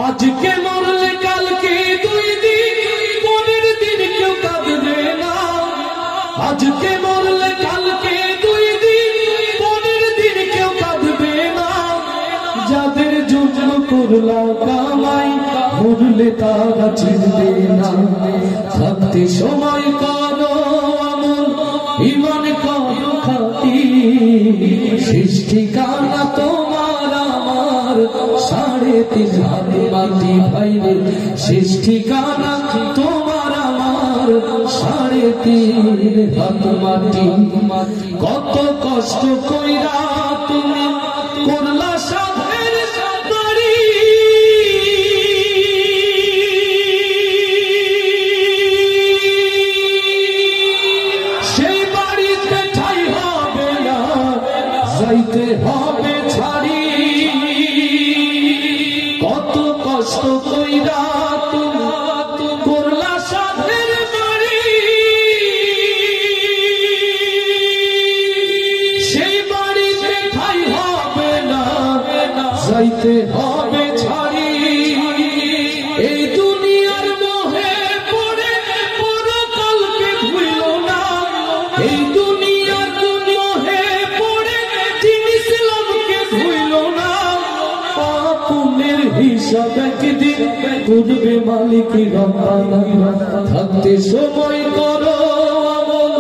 আজকে মরলে কালকে দুই দিন, পরের দিন কেউ কাঁদবে না। আজকে মরলে কালকে দুই দিন, পরের দিন কেউ কাঁদবে না। যাদের জন্য করলাম কামাই, মরলে তারা চিনবে না। থাকতে সময় করো আমল, ঈমান করো খাঁটি। শেষ ঠিকানা তোমার আমার 3.5 হাত মাটি ভাইরে। শেষ ঠিকানা তোমার আমার 3.5 হাত মাটি। কত কষ্ট কইরা তুমি করলা সাধের বাড়ি, সেই বাড়িতে ঠাই হবে না, যাইতে হবে ছাড়ি। কত কষ্ট কইরা তুমি করলা সাধের বাড়ি, সেই বাড়িতে ঠাই হবে না, যাইতে হবে ছাড়ি। এই দুনিয়ার মোহে পড়ে পরকালকে ভুলো না। এই দুনিয়ার মোহে পড়ে দিন ইসলামকে ভুলো না। পাপের হিসাব একদিন করবে মালিক রব্বানা। থাকতে সময় করো আমল,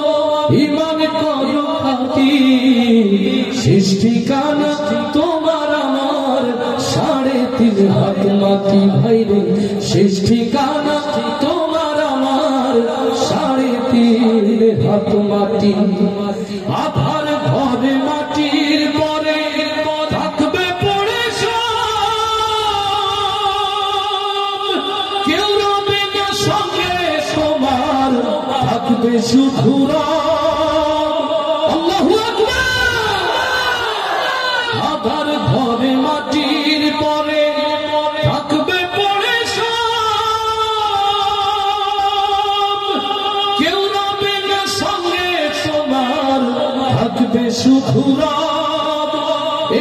ঈমান করো খাঁটি। শেষ ঠিকানা তোমার আমার 3.5 হাত মাটি ভাইরে। শেষ ঠিকানা তোমার আমার 3.5 হাত মাটি। আধার ঘরে মাটির পরে থাকবে পড়ে সব। কেউ রবে না সঙ্গে তোমার, থাকবে শুধু আল্লাহু আকবার। আধার ঘরে মাটির পরে থাকবে পড়ে সব। কেউ রবে না সঙ্গে তোমার, থাকবে শুধু রব।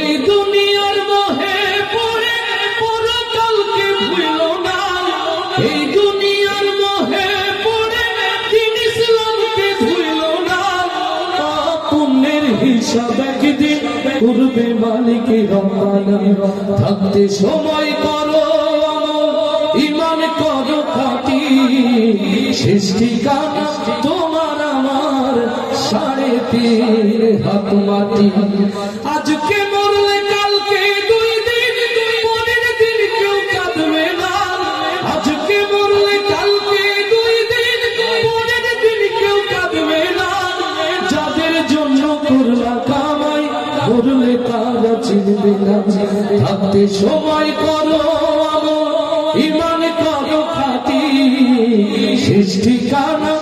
এই দুনিয়ার মোহে পড়ে পরকালকে ভুলো না। এই দুনিয়ার মোহে পড়ে দিন ইসলামকে ভুলো না। পুণ্যের হিসাব একদিন করবে মালিক রব্বানা। থাকতে সময় করো আমল, ঈমান করো খাঁটি। শেষ ঠিকানা তোমার আমার 3.5 হাত মাটি। আজকে মরলে কালকে দুই দিন, পরের দিন কেউ কাঁদবে না। আজকে মরলে কালকে দুই দিন, পরের দিন কেউ কাঁদবে না। যাদের জন্য করলা কামাই, মরলে তারা চিনবে না। থাকতে সময় করো আমল, ঈমান করো খাঁটি। শেষ ঠিকানা